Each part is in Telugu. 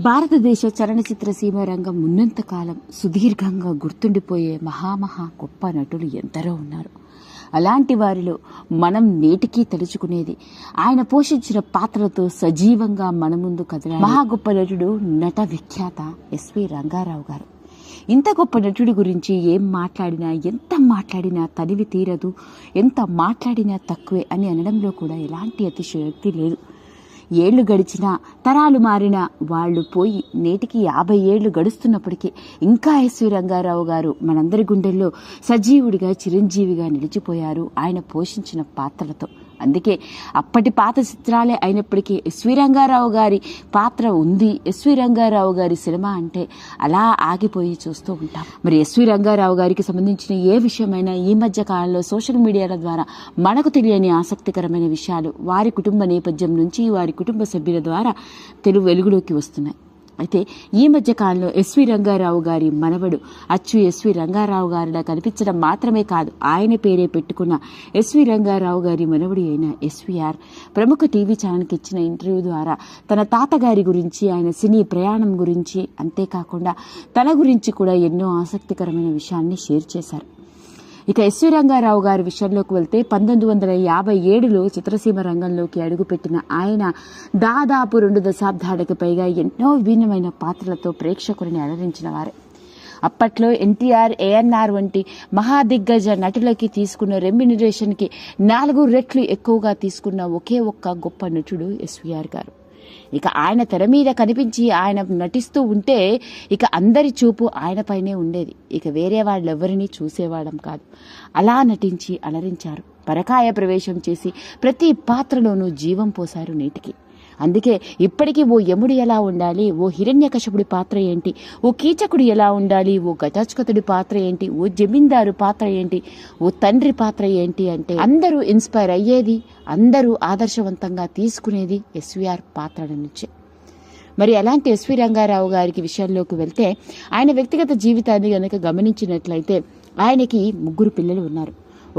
భారతదేశ చలనచిత్ర సీమ రంగం ఉన్నంత కాలం సుదీర్ఘంగా గుర్తుండిపోయే మహామహా గొప్ప నటులు ఎందరో ఉన్నారు. అలాంటి వారిలో మనం నేటికీ తలుచుకునేది ఆయన పోషించిన పాత్రలతో సజీవంగా మన ముందు కదిలే మహా గొప్ప నటుడు, నట విఖ్యాత ఎస్వి రంగారావు గారు. ఇంత గొప్ప నటుడి గురించి ఏం మాట్లాడినా, ఎంత మాట్లాడినా తనివి తీరదు, ఎంత మాట్లాడినా తక్కువే అని అనడంలో కూడా ఎలాంటి అతిశయోక్తి లేదు. ఏళ్లు గడిచినా, తరాలు మారినా, వాళ్ళు పోయి నేటికి 50 ఏళ్లు గడుస్తున్నప్పటికీ ఇంకా ఎస్వి రంగారావు గారు మనందరి గుండెల్లో సజీవుడిగా, చిరంజీవిగా నిలిచిపోయారు ఆయన పోషించిన పాత్రలతో. అందుకే అప్పటి పాత చిత్రాలే అయినప్పటికీ ఎస్వి రంగారావు గారి పాత్ర ఉంది, ఎస్వి రంగారావు గారి సినిమా అంటే అలా ఆగిపోయి చూస్తూ ఉంటాం. మరి ఎస్వి రంగారావు గారికి సంబంధించిన ఏ విషయమైనా ఈ మధ్య కాలంలో సోషల్ మీడియాల ద్వారా మనకు తెలియని ఆసక్తికరమైన విషయాలు వారి కుటుంబ నేపథ్యం నుంచి, వారి కుటుంబ సభ్యుల ద్వారా వెలుగులోకి వస్తున్నాయి. అయితే ఈ మధ్య కాలంలో ఎస్వి రంగారావు గారి మనవడు అచ్చు ఎస్వి రంగారావు గారిలా కనిపించడం మాత్రమే కాదు, ఆయన పేరే పెట్టుకున్న ఎస్వి రంగారావు గారి మనవడి అయిన ఎస్వీఆర్ ప్రముఖ టీవీ ఛానల్కి ఇచ్చిన ఇంటర్వ్యూ ద్వారా తన తాతగారి గురించి, ఆయన సినీ ప్రయాణం గురించి, అంతేకాకుండా తన గురించి కూడా ఎన్నో ఆసక్తికరమైన విషయాన్ని షేర్ చేశారు. ఇక ఎస్వి రంగారావు గారి విషయంలోకి వెళ్తే 1957లో చిత్రసీమ రంగంలోకి అడుగుపెట్టిన ఆయన దాదాపు 2 దశాబ్దాలకు పైగా ఎన్నో విభిన్నమైన పాత్రలతో ప్రేక్షకులని అలరించిన వారే. అప్పట్లో ఎన్టీఆర్, ఏఎన్ఆర్ వంటి మహాదిగ్గజ నటులకి తీసుకున్న రెమ్యునరేషన్కి 4 రెట్లు ఎక్కువగా తీసుకున్న ఒకే ఒక్క గొప్ప నటుడు ఎస్వీఆర్ గారు. ఇక ఆయన తెర మీద కనిపించి ఆయన నటిస్తూ ఉంటే ఇక అందరి చూపు ఆయన పైనే ఉండేది. ఇక వేరే వాళ్ళెవరినీ చూసేవాళ్ళం కాదు. అలా నటించి అలరించారు. పరకాయ ప్రవేశం చేసి ప్రతి పాత్రలోనూ జీవం పోశారు నేటికి. అందుకే ఇప్పటికీ ఓ యముడు ఎలా ఉండాలి, ఓ హిరణ్యకశపుడి పాత్ర ఏంటి, ఓ కీచకుడు ఎలా ఉండాలి, ఓ గజాచుకతుడి పాత్ర ఏంటి, ఓ జమీందారు పాత్ర ఏంటి, ఓ తండ్రి పాత్ర ఏంటి అంటే అందరూ ఇన్స్పైర్ అయ్యేది, అందరూ ఆదర్శవంతంగా తీసుకునేది ఎస్వీఆర్ పాత్రల నుంచే. మరి అలాంటి ఎస్వి రంగారావు గారికి విషయంలోకి వెళ్తే ఆయన వ్యక్తిగత జీవితాన్ని గనక గమనించినట్లయితే ఆయనకి 3 పిల్లలు ఉన్నారు.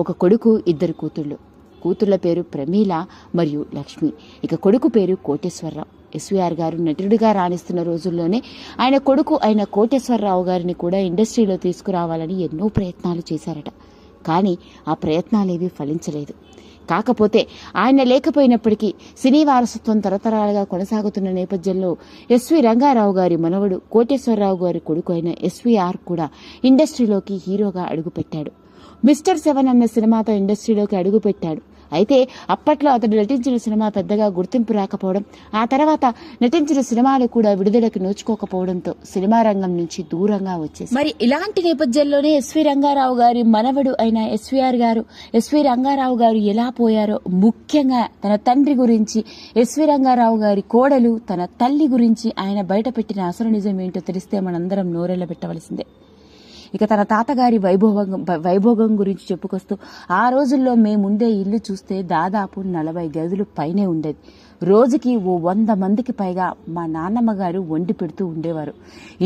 ఒక కొడుకు, 2 కూతుళ్ళు. కూతుళ్ల పేరు ప్రమీల మరియు లక్ష్మి. ఇక కొడుకు పేరు కోటేశ్వరరావు. ఎస్వీఆర్ గారు నటుడిగా రాణిస్తున్న రోజుల్లోనే ఆయన కొడుకు అయిన కోటేశ్వరరావు గారిని కూడా ఇండస్ట్రీలో తీసుకురావాలని ఎన్నో ప్రయత్నాలు చేశారట. కానీ ఆ ప్రయత్నాలేవీ ఫలించలేదు. కాకపోతే ఆయన లేకపోయినప్పటికీ సినీ వారసత్వం తరతరాలుగా కొనసాగుతున్న నేపథ్యంలో ఎస్వి రంగారావు గారి మనవడు కోటేశ్వరరావు గారి కొడుకు అయిన ఎస్వీఆర్ కూడా ఇండస్ట్రీలోకి హీరోగా అడుగుపెట్టాడు. మిస్టర్ 7 అన్న సినిమాతో ఇండస్ట్రీలోకి అడుగుపెట్టాడు. అయితే అప్పట్లో అతడు నటించిన సినిమా పెద్దగా గుర్తింపు రాకపోవడం, ఆ తర్వాత నటించిన సినిమాలు కూడా విడుదలకు నోచుకోకపోవడంతో సినిమా రంగం నుంచి దూరంగా వచ్చేసి మరి ఇలాంటి నేపథ్యంలోనే ఎస్వి రంగారావు గారి మనవడు అయిన ఎస్వీఆర్ గారు, ఎస్వి రంగారావు గారు ఎలా పోయారో, ముఖ్యంగా తన తండ్రి గురించి, ఎస్వి రంగారావు గారి కోడలు తన తల్లి గురించి ఆయన బయటపెట్టిన అసలు నిజం ఏంటో తెలిస్తే మనందరం నోరెళ్లబెట్టవలసిందే. ఇక తన తాతగారి వైభోగం గురించి చెప్పుకొస్తూ ఆ రోజుల్లో మేముండే ఇల్లు చూస్తే దాదాపు 40 గదులు పైనే ఉండేది. రోజుకి ఓ 100 మందికి పైగా మా నాన్నమ్మ గారు వండి పెడుతూ ఉండేవారు.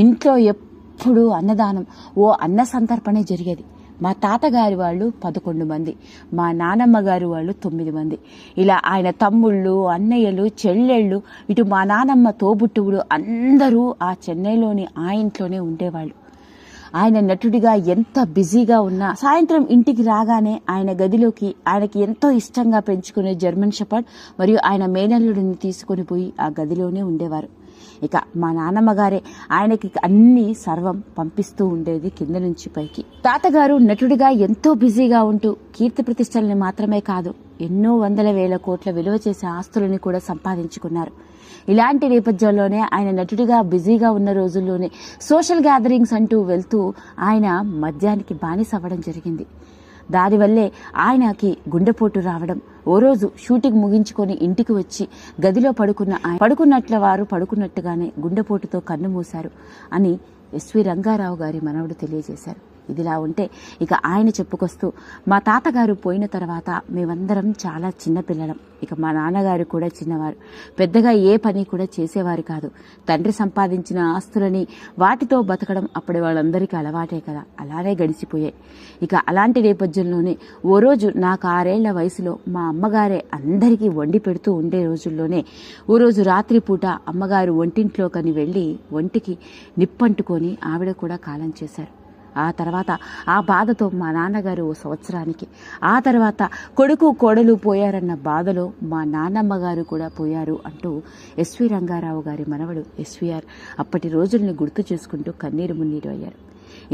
ఇంట్లో ఎప్పుడూ అన్నదానం, ఓ అన్న సంతర్పణే జరిగేది. మా తాతగారి వాళ్ళు 11 మంది, మా నానమ్మ గారు వాళ్ళు 9 మంది. ఇలా ఆయన తమ్ముళ్ళు, అన్నయ్యలు, చెల్లెళ్ళు, ఇటు మా నానమ్మ తోబుట్టువులు అందరూ ఆ చెన్నైలోని ఆ ఇంట్లోనే ఉండేవాళ్ళు. ఆయన నటుడిగా ఎంత బిజీగా ఉన్నా సాయంత్రం ఇంటికి రాగానే ఆయన గదిలోకి ఆయనకి ఎంతో ఇష్టంగా పెంచుకునే జర్మన్ షెపర్డ్ మరియు ఆయన మేనల్లుడిని తీసుకుని పోయి ఆ గదిలోనే ఉండేవారు. ఇక మా నాన్నమ్మ గారే ఆయనకి అన్ని సర్వం పంపిస్తూ ఉండేది కింద నుంచి పైకి. తాతగారు నటుడిగా ఎంతో బిజీగా ఉంటూ కీర్తి ప్రతిష్టల్ని మాత్రమే కాదు, ఎన్నో 100,000 కోట్ల విలువ చేసే ఆస్తులని కూడా సంపాదించుకున్నారు. ఇలాంటి నేపథ్యంలోనే ఆయన నటుడిగా బిజీగా ఉన్న రోజుల్లోనే సోషల్ గ్యాదరింగ్స్ అంటూ వెళ్తూ ఆయన మద్యానికి బానిస అవ్వడం జరిగింది. దానివల్లే ఆయనకి గుండెపోటు రావడం. ఓ రోజు షూటింగ్ ముగించుకొని ఇంటికి వచ్చి గదిలో పడుకున్నట్టుగానే గుండెపోటుతో కన్ను మూశారు అని ఎస్వి రంగారావు గారి మనవడు తెలియజేశారు. ఇదిలా ఉంటే ఇక ఆయన చెప్పుకొస్తూ, మా తాతగారు పోయిన తర్వాత మేమందరం చాలా చిన్నపిల్లలం. ఇక మా నాన్నగారు కూడా చిన్నవారు, పెద్దగా ఏ పని కూడా చేసేవారు కాదు. తండ్రి సంపాదించిన ఆస్తులని వాటితో బతకడం అప్పటి వాళ్ళందరికీ అలవాటే కదా, అలానే గడిచిపోయాయి. ఇక అలాంటి నేపథ్యంలోనే ఓ రోజు నాకు 6 ఏళ్ల వయసులో మా అమ్మగారే అందరికీ వండి పెడుతూ ఉండే రోజుల్లోనే ఓ రోజు రాత్రిపూట అమ్మగారు వంటింట్లోకని వెళ్ళి వంటికి నిప్పంటుకొని ఆవిడ కూడా కాలం చేశారు. ఆ తర్వాత ఆ బాధతో మా నాన్నగారు ఓ సంవత్సరానికి, ఆ తర్వాత కొడుకు కోడలు పోయారన్న బాధలో మా నాన్నమ్మ గారు కూడా పోయారు అంటూ ఎస్వి రంగారావు గారి మనవడు ఎస్వీఆర్ అప్పటి రోజుల్ని గుర్తు చేసుకుంటూ కన్నీరు మున్నీరు అయ్యారు.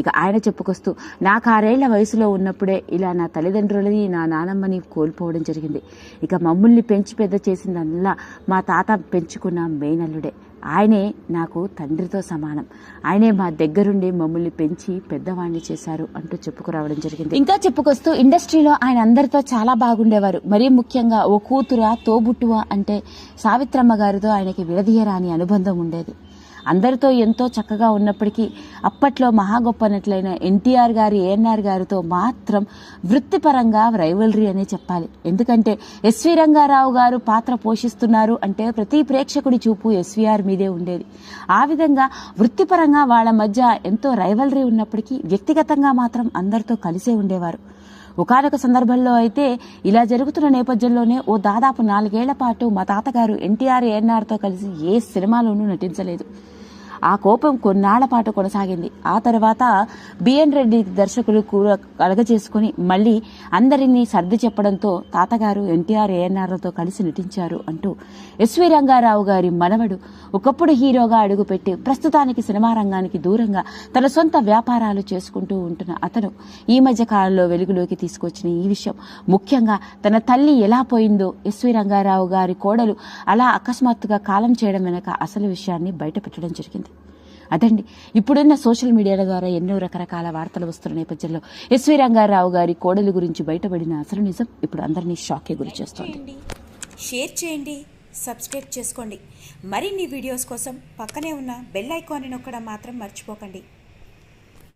ఇక ఆయన చెప్పుకొస్తూ, నాకు 6 ఏళ్ల వయసులో ఉన్నప్పుడే ఇలా నా తల్లిదండ్రులని నా నానమ్మని కోల్పోవడం జరిగింది. ఇక మమ్మల్ని పెంచి పెద్ద చేసిందల్లా మా తాత పెంచుకున్న మేనల్లుడే. ఆయనే నాకు తండ్రితో సమానం. ఆయనే మా దగ్గరుండి మమ్మల్ని పెంచి పెద్దవాణ్ణి చేశారు అంటూ చెప్పుకురావడం జరిగింది. ఇంకా చెప్పుకొస్తూ, ఇండస్ట్రీలో ఆయన అందరితో చాలా బాగుండేవారు. మరీ ముఖ్యంగా ఓ కూతురా తోబుట్టువా అంటే సావిత్రమ్మ గారితో ఆయనకి విడదీయరాని అనుబంధం ఉండేది. అందరితో ఎంతో చక్కగా ఉన్నప్పటికీ అప్పట్లో మహా గొప్ప నటులైన ఎన్టీఆర్ గారు, ఏఎన్ఆర్ గారితో మాత్రం వృత్తిపరంగా రైవలరీ అనే చెప్పాలి. ఎందుకంటే ఎస్వి రంగారావు గారు పాత్ర పోషిస్తున్నారు అంటే ప్రతి ప్రేక్షకుడి చూపు ఎస్వీఆర్ మీదే ఉండేది. ఆ విధంగా వృత్తిపరంగా వాళ్ళ మధ్య ఎంతో రైవలరీ ఉన్నప్పటికీ వ్యక్తిగతంగా మాత్రం అందరితో కలిసే ఉండేవారు. ఒకనొక సందర్భంలో అయితే ఇలా జరుగుతున్న నేపథ్యంలోనే ఓ దాదాపు 4 ఏళ్ల పాటు మా తాతగారు ఎన్టీఆర్, ఏఎన్ఆర్తో కలిసి ఏ సినిమాలోనూ నటించలేదు. ఆ కోపం కొన్నాళ్ల పాటు కొనసాగింది. ఆ తర్వాత బిఎన్ రెడ్డి దర్శకులు కలగజేసుకుని మళ్లీ అందరినీ సర్ది చెప్పడంతో తాతగారు ఎన్టీఆర్, ఏఎన్ఆర్లతో కలిసి నటించారు అంటూ ఎస్వి రంగారావు గారి మనవడు ఒకప్పుడు హీరోగా అడుగుపెట్టి ప్రస్తుతానికి సినిమా రంగానికి దూరంగా తన సొంత వ్యాపారాలు చేసుకుంటూ ఉంటున్న అతను ఈ మధ్య కాలంలో వెలుగులోకి తీసుకొచ్చిన ఈ విషయం, ముఖ్యంగా తన తల్లి ఎలా పోయిందో ఎస్వి రంగారావు గారి కోడలు అలా అకస్మాత్తుగా కాలం చేయడం వెనక అసలు విషయాన్ని బయటపెట్టడం జరిగింది. అదండి ఇప్పుడున్న సోషల్ మీడియాల ద్వారా ఎన్నో రకరకాల వార్తలు వస్తున్న నేపథ్యంలో ఎస్వి రంగారావు గారి కోడలి గురించి బయటపడిన అసలు నిజం ఇప్పుడు అందరినీ షాక్కి గురి చేస్తోంది. షేర్ చేయండి, సబ్స్క్రైబ్ చేసుకోండి. మరిన్ని వీడియోస్ కోసం పక్కనే ఉన్న బెల్ ఐకాన్ని నొక్కడం మాత్రం మర్చిపోకండి.